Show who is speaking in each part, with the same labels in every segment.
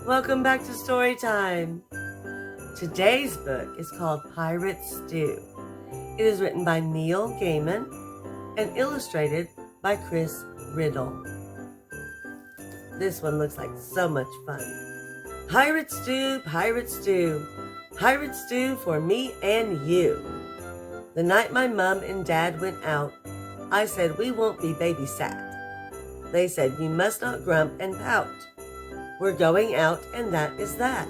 Speaker 1: Welcome back to Story Time. Today's book is called Pirate Stew. It is written by Neil Gaiman and illustrated by Chris Riddle. This one looks like so much fun. Pirate stew, pirate stew, pirate stew for me and you. The night my mom and dad went out, I said we won't be babysat. They said you must not grump and pout. We're going out and that is that.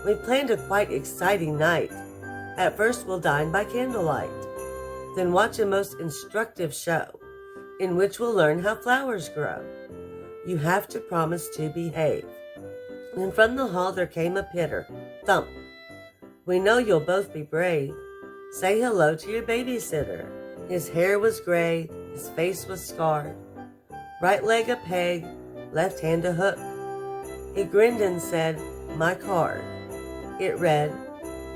Speaker 1: We planned a quite exciting night. At first we'll dine by candlelight, then watch a most instructive show, in which we'll learn how flowers grow. You have to promise to behave. And from the hall there came a pitter, thump. We know you'll both be brave. Say hello to your babysitter. His hair was gray, his face was scarred. Right leg a peg, left hand a hook. He grinned and said, my card. It read,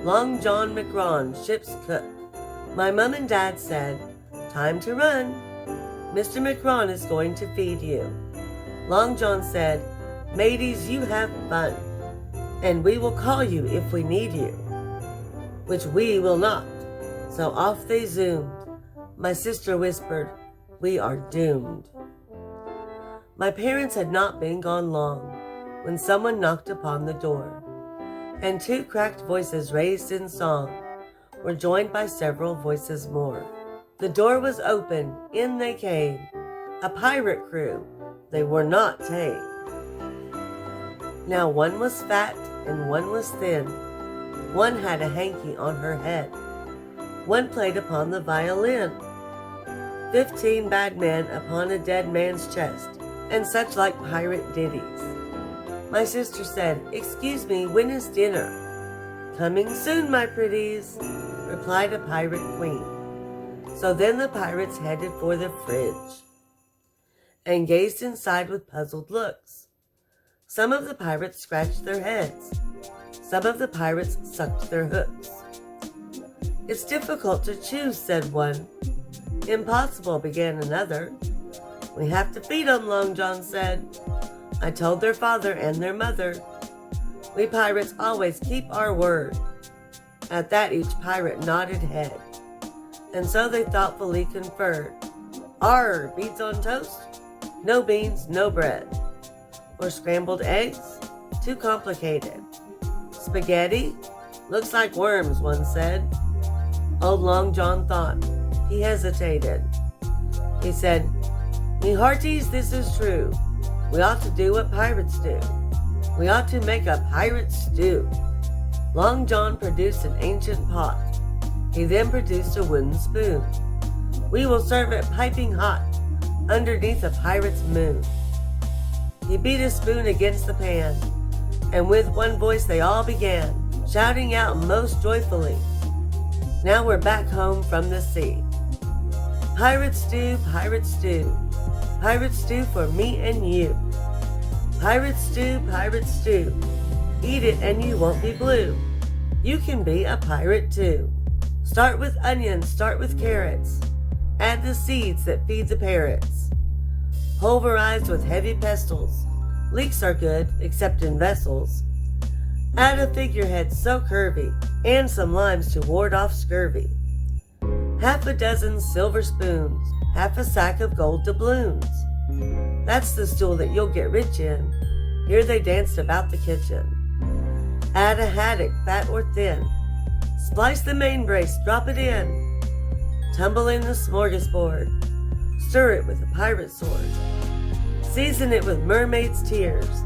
Speaker 1: Long John McRon, ship's cook. My mom and dad said, time to run. Mr. McRon is going to feed you. Long John said, mateys, you have fun, and we will call you if we need you, which we will not. So off they zoomed. My sister whispered, we are doomed. My parents had not been gone long when someone knocked upon the door, and two cracked voices raised in song were joined by several voices more. The door was open, in they came, a pirate crew, they were not tame. Now one was fat and one was thin, one had a hanky on her head, one played upon the violin, 15 bad men upon a dead man's chest, and such like pirate ditties. My sister said, excuse me, when is dinner? Coming soon, my pretties, replied a pirate queen. So then the pirates headed for the fridge and gazed inside with puzzled looks. Some of the pirates scratched their heads. Some of the pirates sucked their hooks. It's difficult to choose, said one. Impossible, began another. We have to feed 'em, Long John said. I told their father and their mother. We pirates always keep our word. At that each pirate nodded head, and so they thoughtfully conferred. Arr, beans on toast? No beans, no bread. Or scrambled eggs? Too complicated. Spaghetti? Looks like worms, one said. Old Long John thought. He hesitated. He said, me hearties, this is true. We ought to do what pirates do. We ought to make a pirate stew. Long John produced an ancient pot. He then produced a wooden spoon. We will serve it piping hot underneath a pirate's moon. He beat a spoon against the pan, and with one voice they all began, shouting out most joyfully, now we're back home from the sea. Pirate stew, pirate stew, pirate stew for me and you. Pirate stew, eat it and you won't be blue. You can be a pirate too. Start with onions, start with carrots. Add the seeds that feed the parrots. Pulverized with heavy pestles. Leeks are good, except in vessels. Add a figurehead so curvy, and some limes to ward off scurvy. Half a dozen silver spoons, half a sack of gold doubloons. That's the stool that you'll get rich in. Here they danced about the kitchen. Add a haddock, fat or thin. Splice the main brace, drop it in. Tumble in the smorgasbord. Stir it with a pirate sword. Season it with mermaid's tears,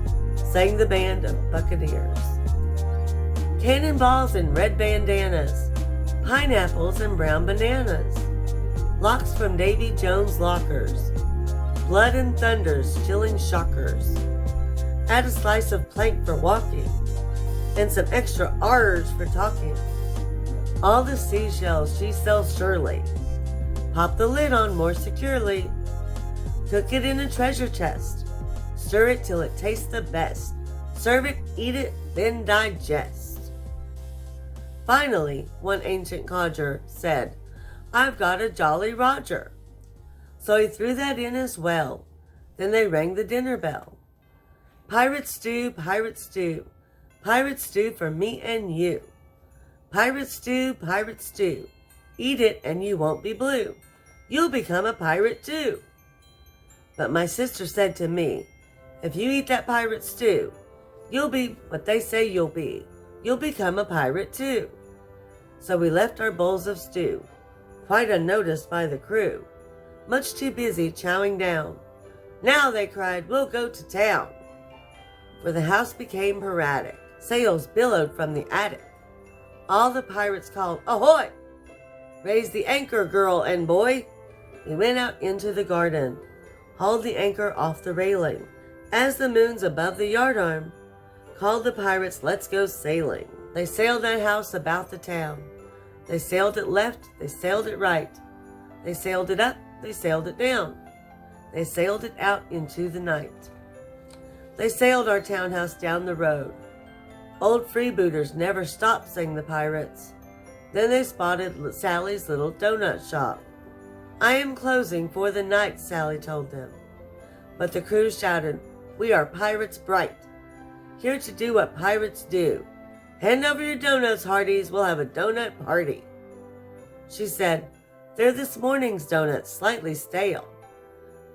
Speaker 1: sang the band of buccaneers. Cannonballs and red bandanas, pineapples and brown bananas, locks from Davy Jones' lockers, blood and thunders, chilling shockers. Add a slice of plank for walking, and some extra R's for talking. All the seashells she sells surely. Pop the lid on more securely. Cook it in a treasure chest. Stir it till it tastes the best. Serve it, eat it, then digest. Finally, one ancient codger said, I've got a Jolly Roger. So he threw that in as well. Then they rang the dinner bell. Pirate stew, pirate stew. Pirate stew for me and you. Pirate stew, pirate stew. Eat it and you won't be blue. You'll become a pirate too. But my sister said to me, if you eat that pirate stew, you'll be what they say you'll be. You'll become a pirate too. So we left our bowls of stew, quite unnoticed by the crew, much too busy chowing down. Now, they cried, we'll go to town. For the house became piratic. Sails billowed from the attic. All the pirates called, ahoy! Raise the anchor, girl and boy. We went out into the garden, hauled the anchor off the railing. As the moon's above the yardarm, called the pirates, let's go sailing. They sailed that house about the town. They sailed it left, they sailed it right. They sailed it up, they sailed it down. They sailed it out into the night. They sailed our townhouse down the road. Old freebooters never stopped, sang the pirates. Then they spotted Sally's little donut shop. I am closing for the night, Sally told them. But the crew shouted, we are pirates bright, here to do what pirates do. Hand over your donuts, hearties, we'll have a donut party. She said, they're this morning's donuts, slightly stale.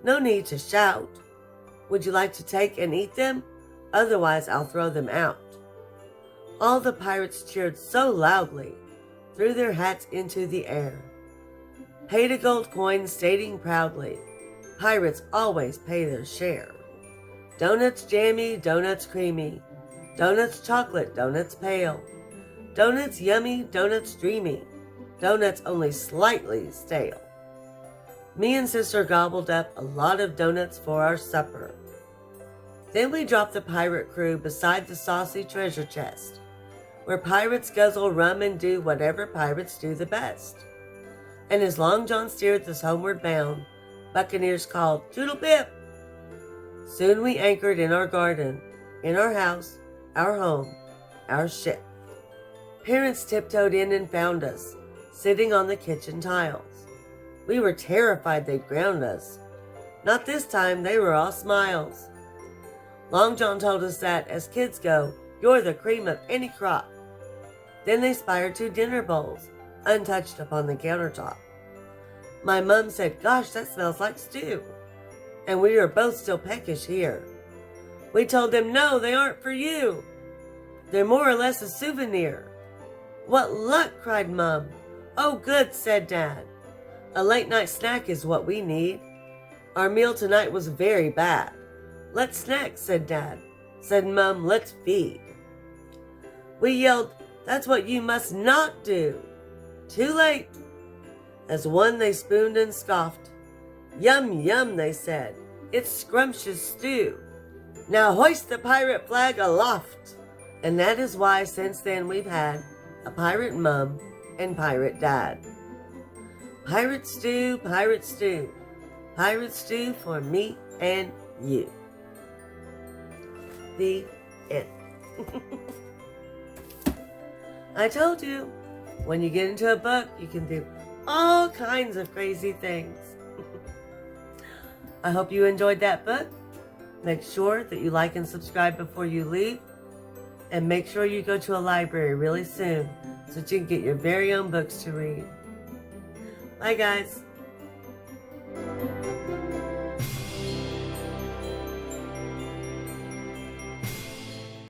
Speaker 1: No need to shout. Would you like to take and eat them? Otherwise, I'll throw them out. All the pirates cheered so loudly, threw their hats into the air, paid a gold coin, stating proudly, pirates always pay their share. Donuts jammy, donuts creamy, donuts chocolate, donuts pale, donuts yummy, donuts dreamy, donuts only slightly stale. Me and sister gobbled up a lot of donuts for our supper. Then we dropped the pirate crew beside the saucy treasure chest, where pirates guzzle rum and do whatever pirates do the best. And as Long John steered us homeward bound, buccaneers called, toodle pip. Soon we anchored in our garden, in our house, our home, our ship. Parents tiptoed in and found us, sitting on the kitchen tiles. We were terrified they'd ground us. Not this time, they were all smiles. Long John told us that, as kids go, you're the cream of any crop. Then they spied 2 dinner bowls, untouched upon the countertop. My mum said, gosh, that smells like stew. And we were both still peckish here. We told them, no, they aren't for you. They're more or less a souvenir. What luck, cried Mum. Oh, good, said Dad. A late night snack is what we need. Our meal tonight was very bad. Let's snack, said Dad. Said Mum, let's feed. We yelled, that's what you must not do. Too late. As one they spooned and scoffed. Yum, yum, they said. It's scrumptious stew. Now hoist the pirate flag aloft. And that is why since then we've had a pirate mum and pirate dad. Pirate stew, pirate stew. Pirate stew for me and you. The end. I told you, when you get into a book, you can do all kinds of crazy things. I hope you enjoyed that book. Make sure that you like and subscribe before you leave. And make sure you go to a library really soon so that you can get your very own books to read. Bye, guys.